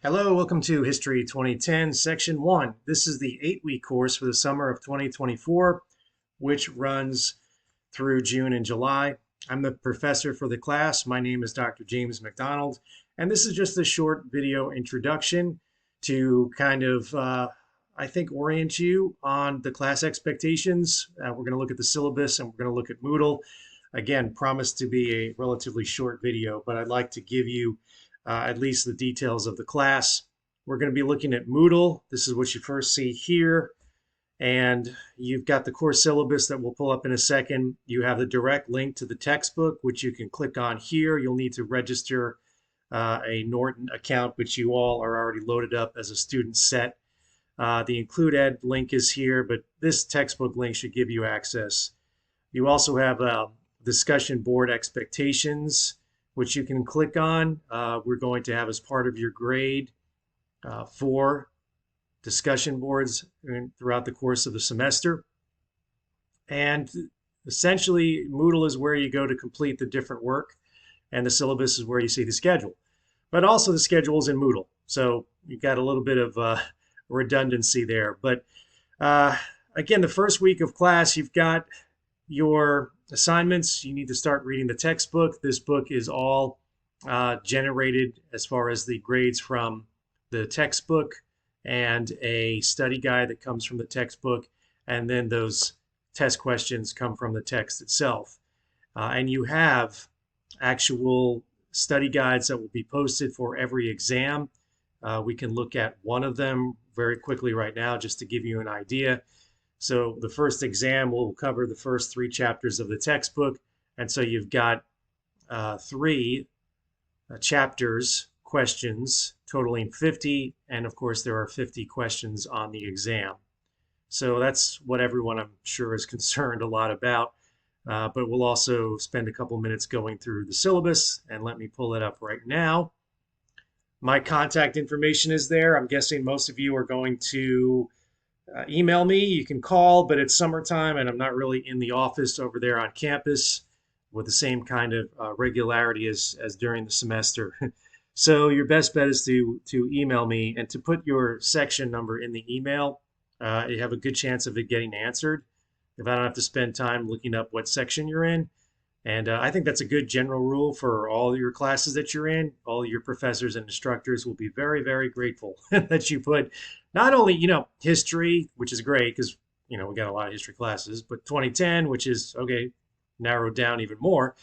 Hello, welcome to History 2010, Section 1. This is the 8-week course for the summer of 2024, which runs through June and July. I'm the professor for the class. My name is Dr. James McDonald, and this is just a short video introduction to kind of, I think, orient you on the class expectations. We're going to look at the syllabus and we're going to look at Moodle. Again, promised to be a relatively short video, but I'd like to give you at least the details of the class. We're going to be looking at Moodle. This is what you first see here. And you've got the course syllabus that we'll pull up in a second. You have the direct link to the textbook, which you can click on here. You'll need to register a Norton account, which you all are already loaded up as a student set. The Include Ed link is here, but this textbook link should give you access. You also have discussion board expectations, which you can click on. We're going to have as part of your grade 4 discussion boards throughout the course of the semester. And essentially, Moodle is where you go to complete the different work, and the syllabus is where you see the schedule. But also the schedule is in Moodle, so you've got a little bit of redundancy there. But again, the first week of class, you've got your assignments. You need to start reading the textbook. This book is all generated as far as the grades from the textbook and a study guide that comes from the textbook, and then those test questions come from the text itself. And you have actual study guides that will be posted for every exam. We can look at one of them very quickly right now just to give you an idea. So the first exam will cover the first 3 chapters of the textbook. And so you've got 3 chapters, questions, totaling 50. And of course, there are 50 questions on the exam. So that's what everyone, I'm sure, is concerned a lot about. But we'll also spend a couple minutes going through the syllabus. And let me pull it up right now. My contact information is there. I'm guessing most of you are going to email me. You can call, but it's summertime and I'm not really in the office over there on campus with the same kind of regularity as during the semester. So your best bet is to email me and to put your section number in the email. You have a good chance of it getting answered if I don't have to spend time looking up what section you're in. And I think that's a good general rule for all your classes that you're in. All your professors and instructors will be very, very grateful that you put not only, history, which is great because, we got a lot of history classes, but 2010, which is, okay, narrowed down even more.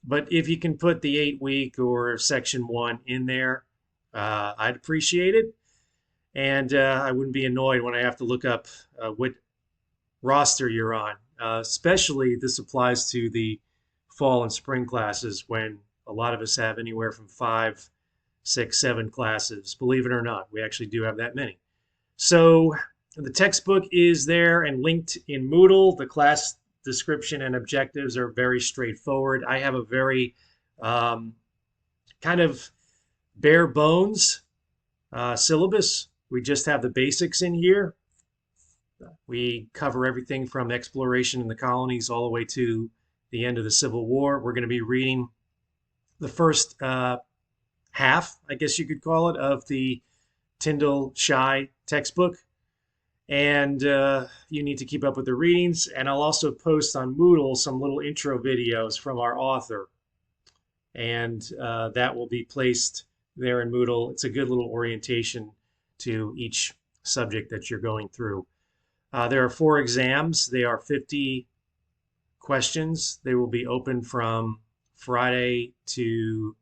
But if you can put the 8-week or section 1 in there, I'd appreciate it. And I wouldn't be annoyed when I have to look up what roster you're on. Especially this applies to the fall and spring classes when a lot of us have anywhere from 5, 6, 7 classes. Believe it or not, we actually do have that many. So the textbook is there and linked in Moodle. The class description and objectives are very straightforward. I have a very kind of bare bones syllabus. We just have the basics in here. We cover everything from exploration in the colonies all the way to the end of the Civil War. We're going to be reading the first half, I guess you could call it, of the Tyndall Shy textbook. And you need to keep up with the readings. And I'll also post on Moodle some little intro videos from our author. And that will be placed there in Moodle. It's a good little orientation to each subject that you're going through. There are 4 exams. They are 50 questions. They will be open from Friday to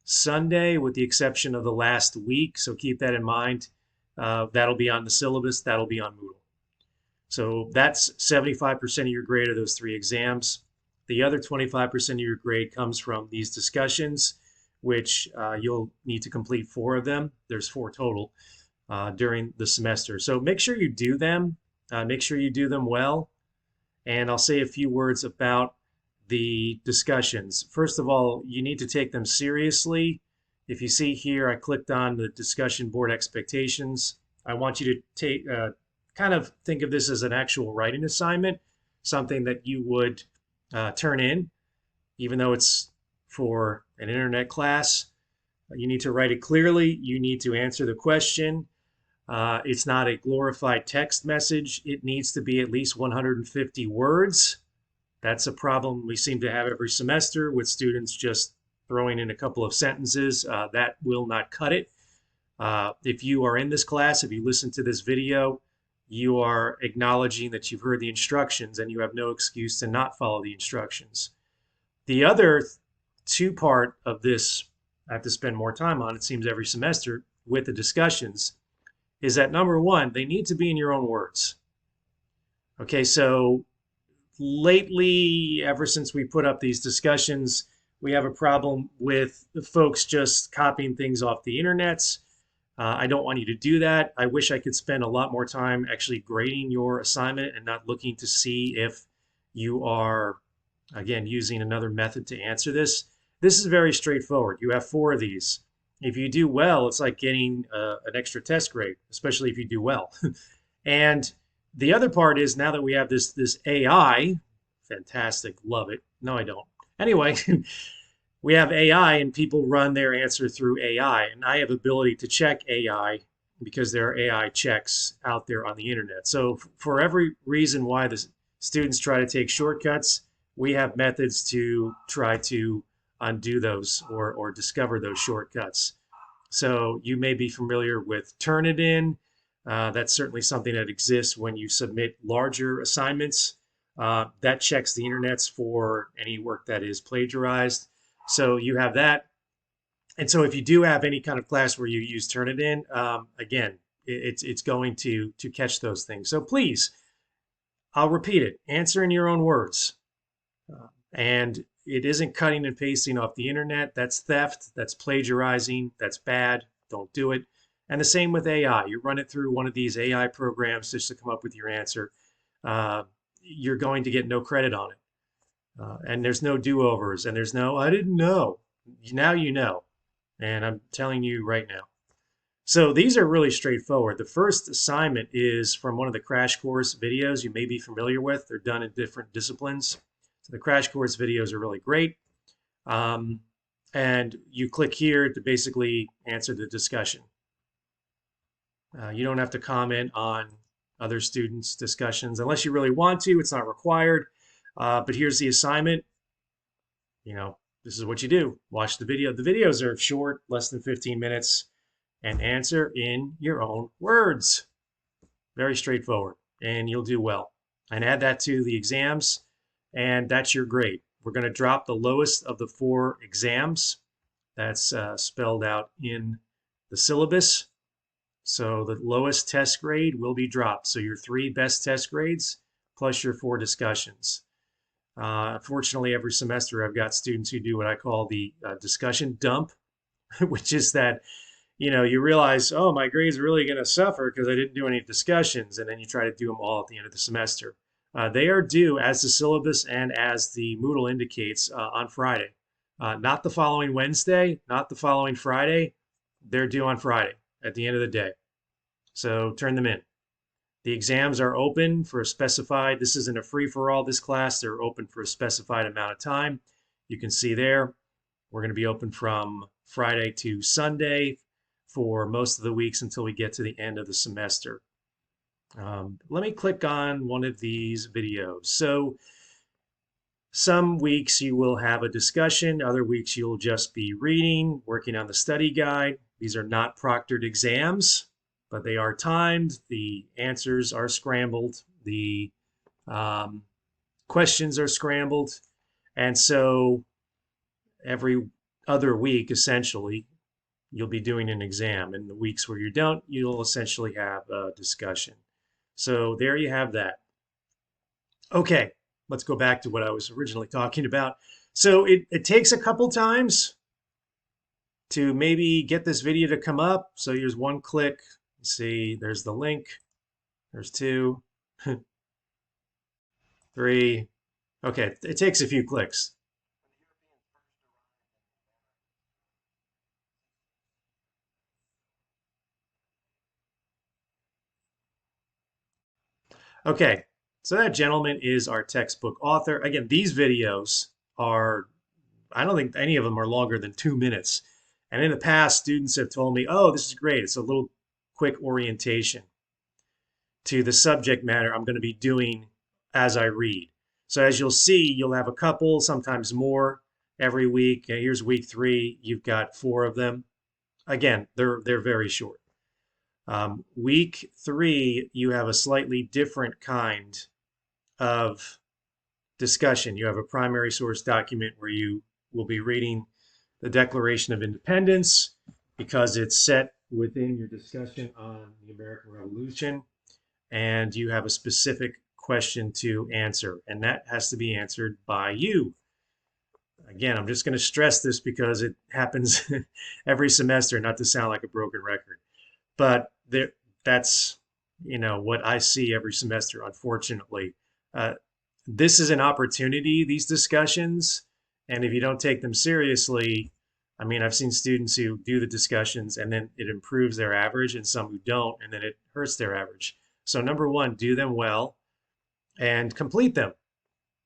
Sunday with the exception of the last week. So keep that in mind. That'll be on the syllabus. That'll be on Moodle. So that's 75% of your grade of those 3 exams. The other 25% of your grade comes from these discussions, which you'll need to complete 4 of them. There's 4 total during the semester. So make sure you do them. Make sure you do them well. And I'll say a few words about the discussions. First of all, you need to take them seriously. If you see here, I clicked on the discussion board expectations. I want you to take kind of think of this as an actual writing assignment, something that you would turn in, even though it's for an internet class. You need to write it clearly. You need to answer the question. It's not a glorified text message. It needs to be at least 150 words. That's a problem we seem to have every semester with students just throwing in a couple of sentences. That will not cut it. If you are in this class, if you listen to this video, you are acknowledging that you've heard the instructions and you have no excuse to not follow the instructions. The other two part of this I have to spend more time on, it seems, every semester with the discussions is that number one, they need to be in your own words. Okay, so lately, ever since we put up these discussions, we have a problem with the folks just copying things off the internets. I don't want you to do that. I wish I could spend a lot more time actually grading your assignment and not looking to see if you are, again, using another method to answer this. This is very straightforward. You have 4 of these. If you do well, it's like getting an extra test grade, especially if you do well. And the other part is now that we have this AI, fantastic, love it. No, I don't. Anyway, we have AI and people run their answer through AI, and I have ability to check AI because there are AI checks out there on the internet. So for every reason why the students try to take shortcuts, we have methods to try to undo those or discover those shortcuts. So you may be familiar with Turnitin. That's certainly something that exists when you submit larger assignments. That checks the internets for any work that is plagiarized. So you have that. And so if you do have any kind of class where you use Turnitin, again, it's going to catch those things. So please, I'll repeat it, answer in your own words. And it isn't cutting and pasting off the internet. That's theft. That's plagiarizing. That's bad. Don't do it. And the same with AI. You run it through one of these AI programs just to come up with your answer. You're going to get no credit on it. And there's no do-overs. And there's no, I didn't know. Now you know. And I'm telling you right now. So these are really straightforward. The first assignment is from one of the crash course videos you may be familiar with. They're done in different disciplines. So the crash course videos are really great. And you click here to basically answer the discussion. You don't have to comment on other students' discussions unless you really want to. It's not required. But here's the assignment. You know, this is what you do. Watch the video. The videos are short, less than 15 minutes, and answer in your own words. Very straightforward, and you'll do well. And add that to the exams, and that's your grade. We're going to drop the lowest of the 4 exams. That's spelled out in the syllabus. So the lowest test grade will be dropped. So your 3 best test grades plus your 4 discussions. Fortunately, every semester I've got students who do what I call the discussion dump, which is that, you know, you realize, oh, my grades are really going to suffer because I didn't do any discussions, and then you try to do them all at the end of the semester. They are due, as the syllabus and as the Moodle indicates, on Friday. Not the following Wednesday, not the following Friday. They're due on Friday at the end of the day. So turn them in. The exams are open for a specified, this isn't a free-for-all, this class. They're open for a specified amount of time. You can see there, we're going to be open from Friday to Sunday for most of the weeks until we get to the end of the semester. Let me click on one of these videos. So some weeks you will have a discussion, other weeks you'll just be reading, working on the study guide. These are not proctored exams, but they are timed. The answers are scrambled. The questions are scrambled. And so every other week, essentially, you'll be doing an exam. And the weeks where you don't, you'll essentially have a discussion. So there you have that. Okay, let's go back to what I was originally talking about. So it takes a couple times to maybe get this video to come up. So here's one click. See, there's the link. There's 2, 3. Okay, it takes a few clicks. Okay, so that gentleman is our textbook author. Again, these videos are, I don't think any of them are longer than 2 minutes. And in the past, students have told me, oh, this is great. It's a little quick orientation to the subject matter I'm going to be doing as I read. So as you'll see, you'll have a couple, sometimes more every week. Here's week 3. You've got 4 of them. Again, they're very short. Week 3, you have a slightly different kind of discussion. You have a primary source document where you will be reading the Declaration of Independence because it's set within your discussion on the American Revolution, and you have a specific question to answer, and that has to be answered by you. Again, I'm just going to stress this because it happens every semester, not to sound like a broken record, but that's what I see every semester, unfortunately. This is an opportunity, these discussions, and if you don't take them seriously, I mean, I've seen students who do the discussions and then it improves their average, and some who don't, and then it hurts their average. So number 1, do them well and complete them.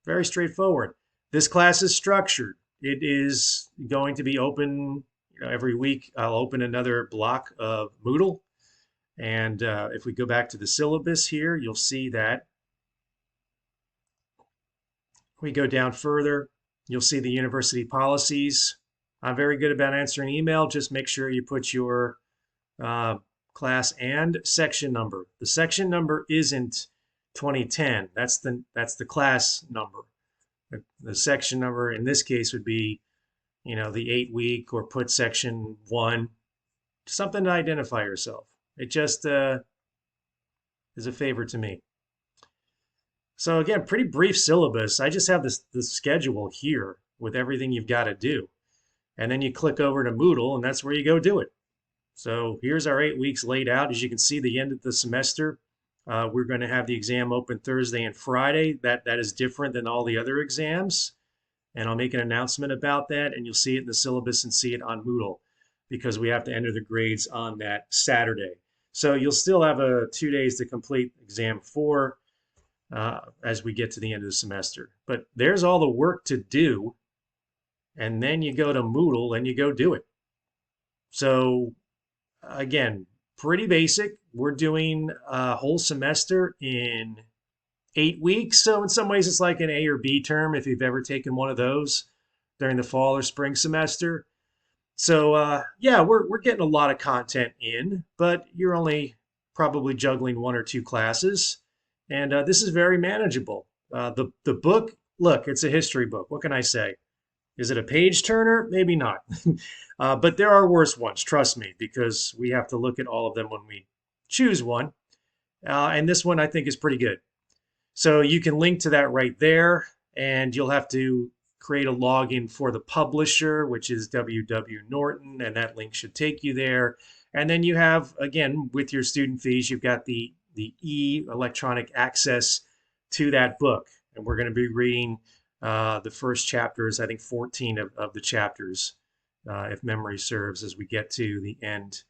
Very straightforward. This class is structured. It is going to be open every week. I'll open another block of Moodle. And if we go back to the syllabus here, you'll see that we go down further. You'll see the university policies. I'm very good about answering email. Just make sure you put your class and section number. The section number isn't 2010. That's the class number. The section number in this case would be, the 8-week, or put section 1, something to identify yourself. It just is a favor to me. So again, pretty brief syllabus. I just have the schedule here with everything you've got to do. And then you click over to Moodle, and that's where you go do it. So here's our 8 weeks laid out. As you can see, the end of the semester, we're going to have the exam open Thursday and Friday. That is different than all the other exams. And I'll make an announcement about that, and you'll see it in the syllabus and see it on Moodle because we have to enter the grades on that Saturday. So you'll still have 2 days to complete exam 4 as we get to the end of the semester. But there's all the work to do, and then you go to Moodle and you go do it. So again, pretty basic. We're doing a whole semester in 8 weeks. So in some ways, it's like an A or B term if you've ever taken one of those during the fall or spring semester. So yeah, we're getting a lot of content in, but you're only probably juggling 1 or 2 classes. And this is very manageable. The book, look, it's a history book. What can I say? Is it a page turner? Maybe not. But there are worse ones, trust me, because we have to look at all of them when we choose one. And this one I think is pretty good. So you can link to that right there, and you'll have to create a login for the publisher, which is W.W. Norton, and that link should take you there. And then you have, again, with your student fees, you've got the electronic access to that book. And we're going to be reading the first chapters, I think 14 of the chapters, if memory serves, as we get to the end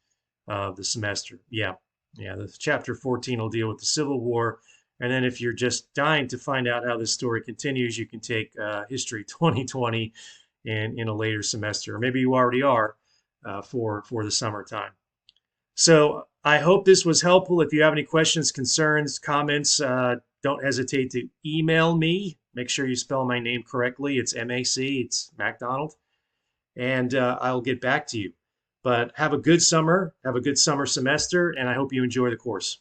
of the semester. Yeah, the chapter 14 will deal with the Civil War. And then if you're just dying to find out how this story continues, you can take History 2020 in a later semester, or maybe you already are for the summertime. So I hope this was helpful. If you have any questions, concerns, comments, don't hesitate to email me. Make sure you spell my name correctly. It's M-A-C, it's MacDonald. And I'll get back to you. But have a good summer, have a good summer semester, and I hope you enjoy the course.